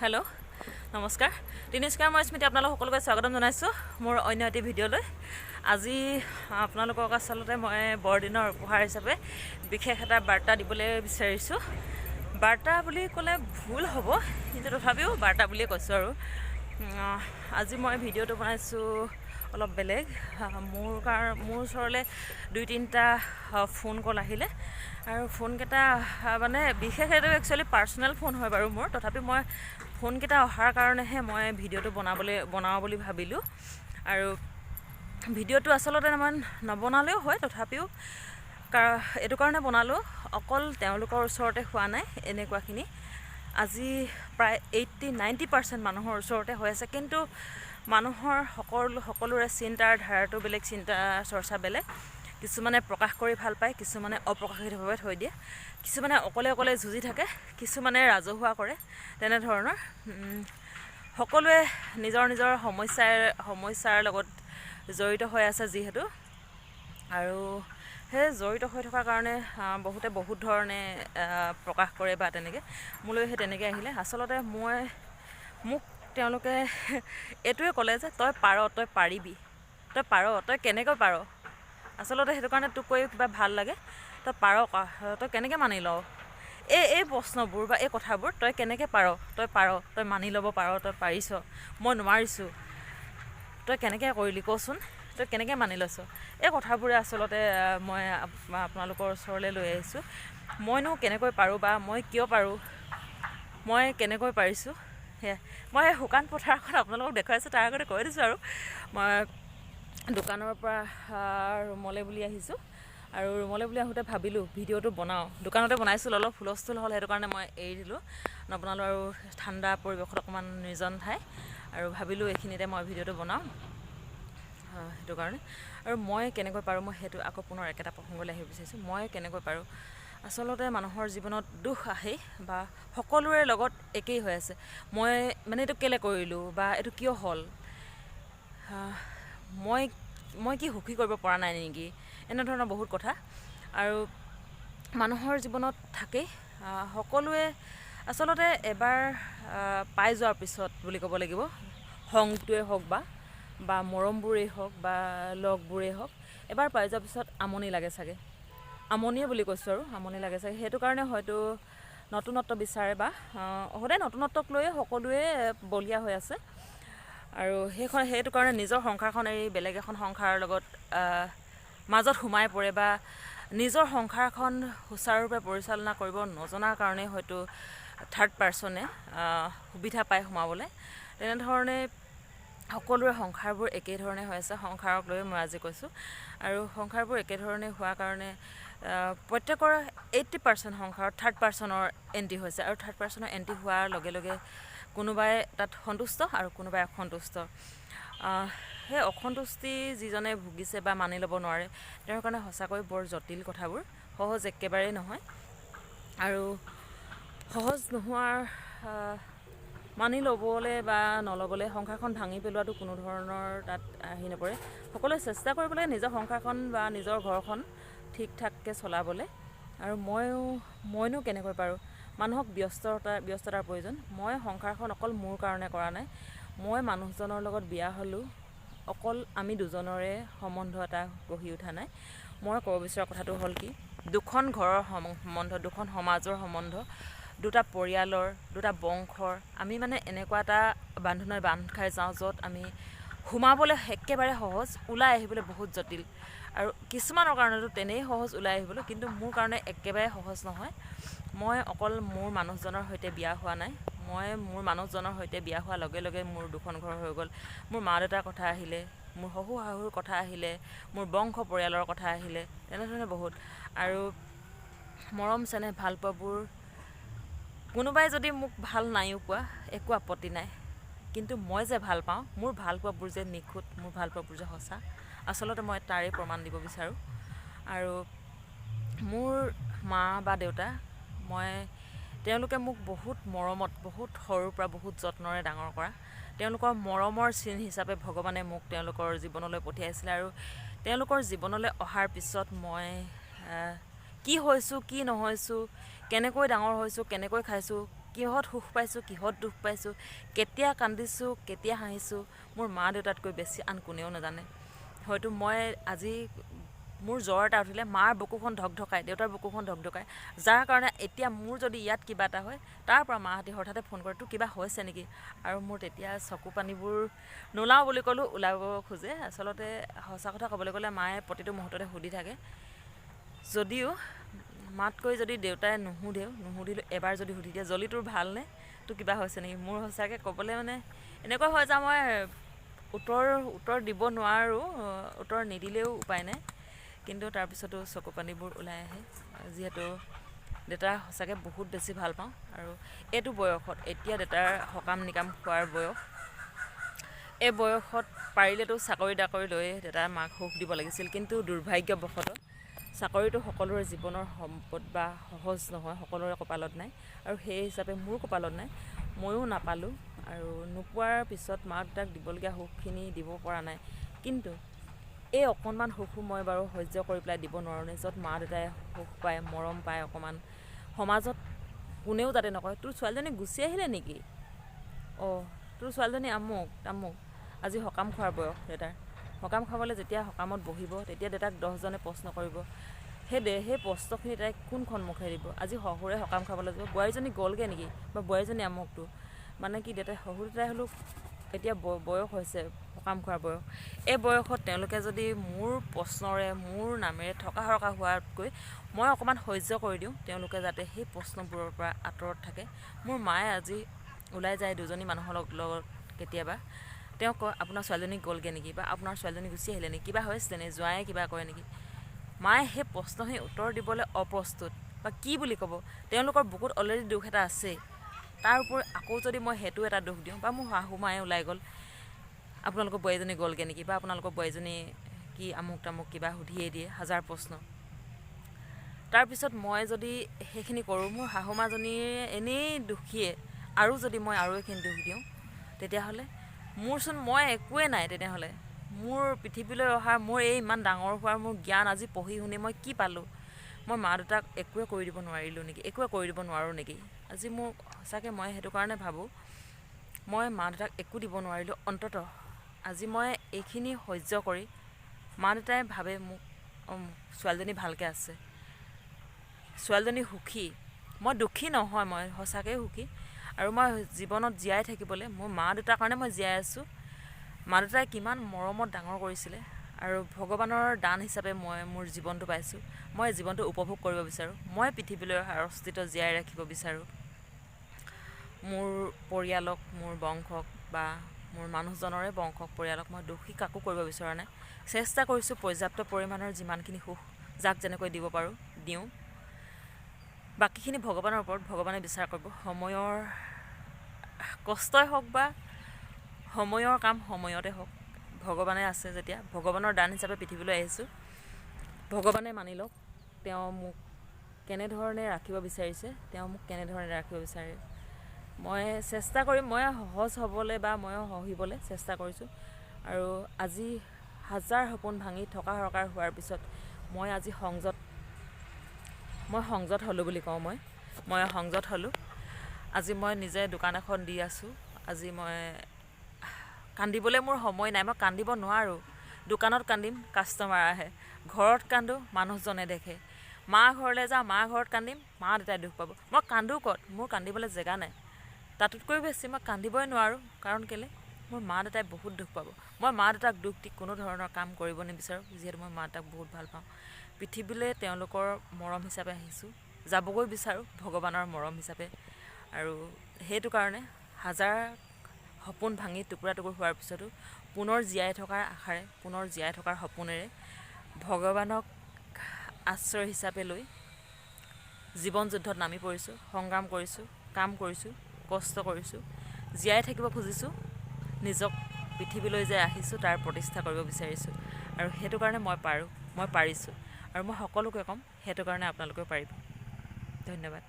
Hello नमस्कार दिनेशकार मैं स्मृति आपलोक सकलोके स्वागतम जानाइছো मोर अन्य एटी भिडिओলৈ আজি आपलोকক आसलते मैं बरदिনৰ उपहार हिसापे विशेष এটা বাৰ্তা দিবলৈ বিচাৰিছো বাৰ্তা বুলি ক'লে ভুল হ'ব কিন্তু তথাপিও বাৰ্তা বুলি কৈছো আৰু আজি মই ভিডিওটো বনাইছো অলপ বেলেগ মোৰ ওচৰলে দুই তিনটা ফোন কল আহিলে আৰু ফোন কেটা মানে বিশেষ এটা একচুয়ালি পাৰ্সোনাল ফোন হয় বাৰু মোৰ তথাপি মই ফোন কেটা অহাৰ কাৰণেহে মই ভিডিওটো বনাও বুলি ভাবিলো আৰু ভিডিওটো আসলতে মান নবনালেও হয় তথাপিও এটো কাৰণে বনালো অকল তেওঁলোকৰ ওচৰতে হোৱা নাই এনেকুৱাখিনি আজি প্ৰায় 80-90% মানুহৰ ওচৰতে হৈ আছে কিন্তু মানুহৰ সকলোৰে চিন্তাৰ ধাৰাটো বেলেগ চিন্তা চৰ্চা বেলেগ কিছুমানে প্ৰকাশ কৰি ভাল পায় কিছুমানে অপ্ৰকাশিতভাৱে থৈ দিয়ে কিছুমানে অকলে যুজি থাকে কিছুমানে ৰাজহুৱা কৰে তেনে ধৰণৰ সকলোৱে নিজৰ সমস্যাৰ লগত জড়িত হৈ আছে যিহেতু আৰু হে জড়িত হৈ থকাৰ কাৰণে বহুতে বহুত ধৰণে প্ৰকাশ কৰে বা তেনেকে মোলৈ হে তেনেকে আহিলে আসলতে মোক তেওঁলোকে এটোৱে ক'লে যে তই পাৰিবি তই কেনেকৈ পাৰ আসলতে হেতু কাৰণে তোক কৈ কিবা ভাল লাগে তই পাৰ তই কেনেকৈ মানি লও এই প্ৰশ্নবোৰ বা এই কথাবোৰ তই কেনেকৈ পাৰ তই মানি ল'ব পাৰ তই পাৰিছ মই নোৱাৰিছো তই কেনেকৈ কৰিলি কচোন তই কেনেকৈ মানি লৈছ এই কথাবোৰে আসলতে মই আপোনালোকৰ ওচৰলৈ লৈ আহিছো মইনো কেনেকৈ পাৰো বা মই কিয় পাৰো মই কেনেকৈ পাৰিছো মই হুকান পথাৰখন আপোনালোকক দেখাইছো তাৰ আগতে কৈ দিছো আৰু মই দোকানৰ পৰা ৰুমলৈ বুলি আহিছো আৰু ৰুমলৈ বুলি আহোতে ভাবিলো ভিডিওটো বনাও দোকানতে বনাইছো অলপ হুলস্থুল হ'ল হেতু কাৰণে মই এৰি দিলো নবনালো আৰু ঠাণ্ডা পৰিৱেশত অকমান নিৰ্জন ঠাই আৰু ভাবিলো এখিনিতে মই ভিডিওটো বনাও হেতু কাৰণে আৰু মই কেনেকৈ পাৰো মই হেতু আকৌ পুনৰ একেটা প্ৰসংগলৈ আহি বিচাৰিছো মই কেনেকৈ পাৰো আসলতে মানুহৰ জীৱনত দুখ আহে বা সকলোৰে লগত একেই হৈ আছে মই মানে এটো কেলে কৰিলো বা এটো কিয় হ'ল মই কি সুখী কৰিব পৰা নাই নেকি এনে ধৰণৰ বহুত কথা আৰু মানুহৰ জীৱনত থাকে সকলোৱে আসলতে এবাৰ পাই যোৱাৰ পিছত বুলি ক'ব লাগিব সংটোৱে হওক বা মৰমবোৰেই হওক বা লগবোৰেই হওক এবাৰ পাই যোৱাৰ পিছত আমনি লাগে চাগে আমনিয়ে বুলি কৈছো আৰু আমনি লাগে চাগে হেতু কাৰণে হয়তো নতুনত্ব বিচাৰে বা হৰে নতুনত্বক লৈ সকলোৱে বলিয়া হৈ আছে আৰু হেতু কাৰণে নিজৰ সংসাৰখন এৰি বেলেগ এখন সংসাৰৰ লগত মাজত সোমাই পৰে বা নিজৰ সংসাৰখন সুচাৰুৰূপে পৰিচালনা কৰিব নজনাৰ কাৰণে হয়তো থাৰ্ড পাৰ্সনে সুবিধা পায় সোমাবলৈ তেনে ধৰণে সকলোৰে সংসাৰবোৰ একে ধৰণে হৈ আছে সংসাৰক লৈ মই আজি কৈছো আৰু সংসাৰবোৰ একে ধৰণে হোৱা কাৰণে প্ৰত্যেকৰ 80% সংসাৰত থাৰ্ড পাৰ্সনৰ এন্ট্ৰি হৈছে আৰু থাৰ্ড পাৰ্সনৰ এন্ট্ৰি হোৱাৰ লগে লগে কোনোবাই তাত সন্তুষ্ট আৰু কোনোবাই অসন্তুষ্ট হে অসন্তুষ্টি যিজনে ভুগিছে বা মানি ল'ব নোৱাৰে তেওঁৰ কাৰণে হসাকৈ বৰ জটিল কথাবোৰ সহজ একেবাৰে নহয় আৰু সহজ নোহোৱাৰ মানি ল'বলৈ বা নল'বলৈ সংসাৰখন ভাঙি পেলোৱাটো কোনো ধৰণৰ তাত আহি নপৰে সকলোৱে চেষ্টা কৰিব লাগে নিজৰ সংসাৰখন বা নিজৰ ঘৰখন ঠিক ঠাককৈ চলাবলৈ আৰু মইনো কেনেকৈ পাৰো মানুহক ব্যস্ততাৰ প্ৰয়োজন মই সংসাৰখন অকল মোৰ কাৰণে কৰা নাই মই মানুহজনৰ লগত বিয়া হলো অকল আমি দুজনৰে সম্বন্ধ এটা গঢ়ি উঠা নাই মই ক'ব বিচৰা কথাটো হ'ল কি দুখন ঘৰৰ সম্বন্ধ দুখন সমাজৰ সম্বন্ধ দুটা পৰিয়ালৰ দুটা বংশৰ আমি মানে এনেকুৱা এটা বান্ধোনত বান্ধ খাই যাওঁ য'ত আমি সোমাবলৈ একেবাৰে সহজ ওলাই আহিবলৈ বহুত জটিল আৰু কিছুমানৰ কাৰণেতো তেনেই সহজ ওলাই আহিবলৈ কিন্তু মোৰ কাৰণে একেবাৰে সহজ নহয় মই অকল মোৰ মানুহজনৰ সৈতে বিয়া হোৱা নাই মই মোৰ মানুহজনৰ সৈতে বিয়া হোৱাৰ লগে লগে মোৰ দুখন ঘৰ হৈ গ'ল মোৰ মা দেউতাৰ কথা আহিলে মোৰ শাহুৰ কথা আহিলে মোৰ বংশ পৰিয়ালৰ কথা আহিলে তেনেধৰণে বহুত আৰু মৰম চেনেহ ভাল পোৱাবোৰ কোনোবাই যদি মোক ভাল নাইও কোৱা একো আপত্তি নাই কিন্তু মই যে ভাল পাওঁ মোৰ ভাল পোৱাবোৰ যে নিখুঁত মোৰ ভাল পোৱাবোৰ যে সঁচা আসলতে মই তাৰে প্ৰমাণ দিব বিচাৰো আৰু মোৰ মা বা দেউতা তেওঁলোকে মোক বহুত মৰমত বহুত সৰুৰ পৰা বহুত যত্নৰে ডাঙৰ কৰা তেওঁলোকৰ মৰমৰ চিন হিচাপে ভগৱানে মোক তেওঁলোকৰ জীৱনলৈ পঠিয়াইছিল আৰু তেওঁলোকৰ জীৱনলৈ অহাৰ পিছত মই কি হৈছো কি নহৈছো কেনেকৈ ডাঙৰ হৈছো কেনেকৈ খাইছো কিহত সুখ পাইছোঁ, কিহত দুখ পাইছোঁ, কেতিয়া কান্দিছোঁ, কেতিয়া হাঁহিছোঁ, মোৰ মা দেউতাতকৈ বেছি আন কোনেও নাজানে। হয়তো মই আজি মোৰ জ্বৰ এটা উঠিলে মাৰ বুকুখন ধকধকায়, দেউতাৰ বুকুখন ধকধকায়, যাৰ কাৰণে এতিয়া মোৰ যদি ইয়াত কিবা এটা হয়, তাৰ পৰা মাহঁতে হঠাতে ফোন কৰে, তোৰ কিবা হৈছে নেকি? আৰু মোৰ তেতিয়া চকু পানীবোৰ নোলাওঁ বুলি ক'লেও ওলাব খোজে। আচলতে সঁচা কথা ক'বলৈ গ'লে মায়ে প্ৰতিটো মুহূৰ্ততে সুধি থাকে, যদিও মাতকৈ যদি দেউতাই নুসুধিলোঁ এবাৰ যদি সুধি দিয়ে, জলি তোৰ ভালনে, তোৰ কিবা হৈছে নেকি? মোৰ সঁচাকৈ ক'বলৈ মানে এনেকুৱা হয় যে মই উত্তৰ দিব নোৱাৰোঁ, উত্তৰ নিদিলেও উপায় নাই, কিন্তু তাৰপিছতো চকু পানীবোৰ ওলাই আহে, যিহেতু দেউতাৰ সঁচাকৈ বহুত বেছি ভাল পাওঁ। আৰু এইটো বয়সত, এতিয়া দেউতাৰ সকাম নিকাম খোৱাৰ বয়স, এই বয়সত পাৰিলেতো চাকৰি তাকৰি লৈ দেউতাৰ মাক সুখ দিব লাগিছিল, কিন্তু দুৰ্ভাগ্যবশতঃ চাকৰিটো সকলোৰে জীৱনৰ সম্পদ বা সহজ নহয়, সকলোৰে কপালত নাই, আৰু সেই হিচাপে মোৰ কপালত নাই, ময়ো নাপালোঁ। আৰু নোপোৱাৰ পিছত মা দেউতাক দিবলগীয়া সুখখিনি দিব পৰা নাই। কিন্তু এই অকণমান সুখো মই বাৰু সহ্য কৰি পেলাই দিব নোৱাৰোঁ নে, য'ত মা দেউতাই সুখ পায়, মৰম পায় অকণমান, সমাজত কোনেও যাতে নকয় তোৰ ছোৱালীজনী গুচি আহিলে নেকি, তোৰ ছোৱালীজনী আমুক তামুক। আজি সকাম খোৱাৰ বয়স দেউতাৰ, সকাম খাবলৈ যেতিয়া সকামত বহিব, তেতিয়া দেউতাক 10জনে প্ৰশ্ন কৰিব, সেই প্ৰশ্নখিনি তাইক কোনখন মুখে দিব? আজি শহুৰে সকাম খাবলৈ যাব, বোৱাৰীজনী গ'লগৈ নেকি, বা বোৱাৰীজনী আমুকটো, মানে কি দেউতাই শহুৰ দেউতাই হ'লেও এতিয়া বয়স হৈছে, সকাম খোৱাৰ বয়স। এই বয়সত তেওঁলোকে যদি মোৰ প্ৰশ্নৰে, মোৰ নামেৰে থকা সৰকা হোৱাতকৈ মই অকণমান সহ্য কৰি দিওঁ, তেওঁলোকে যাতে সেই প্ৰশ্নবোৰৰ পৰা আঁতৰত থাকে। মোৰ মায়ে আজি ওলাই যায় দুজনী মানুহৰ লগত কেতিয়াবা, তেওঁ কয় আপোনাৰ ছোৱালীজনী গ'লগৈ নেকি, বা আপোনাৰ ছোৱালীজনী গুচি আহিলে নেকি, কিবা হৈছিলে নে, জোঁৱায়ে কিবা কৰে নেকি? মায়ে সেই প্ৰশ্নখিনি উত্তৰ দিবলৈ অপ্ৰস্তুত, বা কি বুলি ক'ব, তেওঁলোকৰ বুকুত অলৰেডি দুখ এটা আছেই, তাৰ উপৰি আকৌ যদি মই সেইটো এটা দুখ দিওঁ, বা মোৰ শাহু মায়ে ওলাই গ'ল, আপোনালোকৰ বোৱাৰীজনী গ'লগৈ নেকি, বা আপোনালোকৰ বোৱাৰীজনী কি আমুক তামুক কিবা সুধিয়ে দিয়ে, হাজাৰ প্ৰশ্ন। তাৰপিছত মই যদি সেইখিনি কৰোঁ, মোৰ শাহুমাজনীয়ে এনেই দুখীয়ে, আৰু যদি মই আৰু এইখিনি দুখ দিওঁ, তেতিয়াহ'লে মই একোৱেই নাই। তেনেহ'লে মোৰ পৃথিৱীলৈ অহা, মোৰ এই ইমান ডাঙৰ হোৱাৰ মোৰ জ্ঞান, আজি পঢ়ি শুনি মই কি পালোঁ? মই মা দেউতাক একোৱে কৰি দিব নোৱাৰিলোঁ নেকি, একোৱে কৰি দিব নোৱাৰোঁ নেকি? আজি মোৰ সঁচাকৈ মই সেইটো কাৰণে ভাবোঁ, মই মা দেউতাক একো দিব নোৱাৰিলোঁ, অন্ততঃ আজি মই এইখিনি সহ্য কৰি মা দেউতাই ভাবে মোক ছোৱালীজনী ভালকৈ আছে, ছোৱালীজনী সুখী, মই দুখী নহয়, মই সঁচাকৈ সুখী। আৰু মই জীৱনত জীয়াই থাকিবলৈ মোৰ মা দেউতাৰ কাৰণে মই জীয়াই আছোঁ। মা দেউতাই কিমান মৰমত ডাঙৰ কৰিছিলে, আৰু ভগৱানৰ দান হিচাপে মই মোৰ জীৱনটো পাইছোঁ। মই জীৱনটো উপভোগ কৰিব বিচাৰোঁ, মই পৃথিৱীলৈ অহাৰ অস্তিত্ব জীয়াই ৰাখিব বিচাৰোঁ। মোৰ পৰিয়ালক, মোৰ বংশক, বা মোৰ মানুহজনৰে বংশক, পৰিয়ালক মই দোষী কাকো কৰিব বিচৰা নাই। চেষ্টা কৰিছোঁ পৰ্যাপ্ত পৰিমাণৰ যিমানখিনি সুখ যাক যেনেকৈ দিব পাৰোঁ দিওঁ, বাকীখিনি ভগৱানৰ ওপৰত, ভগৱানে বিচাৰ কৰিব। সময়ৰ কষ্টই হওক বা সময়ৰ কাম সময়তে হওক, ভগৱানে আছে যেতিয়া, ভগৱানৰ দান হিচাপে পৃথিৱীলৈ আহিছোঁ, ভগৱানে মানি লওক, তেওঁ মোক কেনেধৰণে ৰাখিব বিচাৰিছে, তেওঁ মোক কেনেধৰণে ৰাখিব বিচাৰে। মই চেষ্টা কৰিম, মই সহজ হ'বলৈ বা মই সহিবলৈ চেষ্টা কৰিছোঁ। আৰু আজি হাজাৰ সপোন ভাঙি থকা সৰকাৰ হোৱাৰ পিছত মই আজি সংযত হ'লোঁ বুলি কওঁ। মই সংযত হ'লোঁ। আজি মই নিজে দোকান এখন দি আছোঁ। আজি মই কান্দিবলৈ মোৰ সময় নাই, মই কান্দিব নোৱাৰোঁ। দোকানত কান্দিম, কাষ্টমাৰ আহে, ঘৰত কান্দো, মানুহজনে দেখে, মা ঘৰলৈ যাওঁ, মা ঘৰত কান্দিম, মা দেউতাই দুখ পাব, মই কান্দো ক'ত? মোৰ কান্দিবলৈ জেগা নাই। তাতোতকৈ বেছি মই কান্দিবই নোৱাৰোঁ, কাৰণ কেলৈ? মোৰ মা দেউতাই বহুত দুখ পাব। মই মা দেউতাক দুখ দি কোনো ধৰণৰ কাম কৰিব নিবিচাৰোঁ, যিহেতু মই মা দেউতাক বহুত ভাল পাওঁ। পৃথিৱীলৈ তেওঁলোকৰ মৰম হিচাপে আহিছোঁ, যাবগৈ বিচাৰোঁ ভগৱানৰ মৰম হিচাপে। আৰু সেইটো কাৰণে হাজাৰ সপোন ভাঙি টুকুৰা টুকুৰ হোৱাৰ পিছতো পুনৰ জীয়াই থকাৰ আশাৰে, পুনৰ জীয়াই থকাৰ সপোনেৰে ভগৱানক আশ্ৰয় হিচাপে লৈ জীৱন যুদ্ধত নামি পৰিছোঁ, সংগ্ৰাম কৰিছোঁ, কাম কৰিছোঁ, কষ্ট কৰিছোঁ, জীয়াই থাকিব খুজিছোঁ, নিজক পৃথিৱীলৈ যে আহিছোঁ তাৰ প্ৰতিষ্ঠা কৰিব বিচাৰিছোঁ। আৰু সেইটো কাৰণে মই পাৰিছোঁ, আৰু মই সকলোকে ক'ম সেইটো কাৰণে আপোনালোকেও পাৰিব। ধন্যবাদ।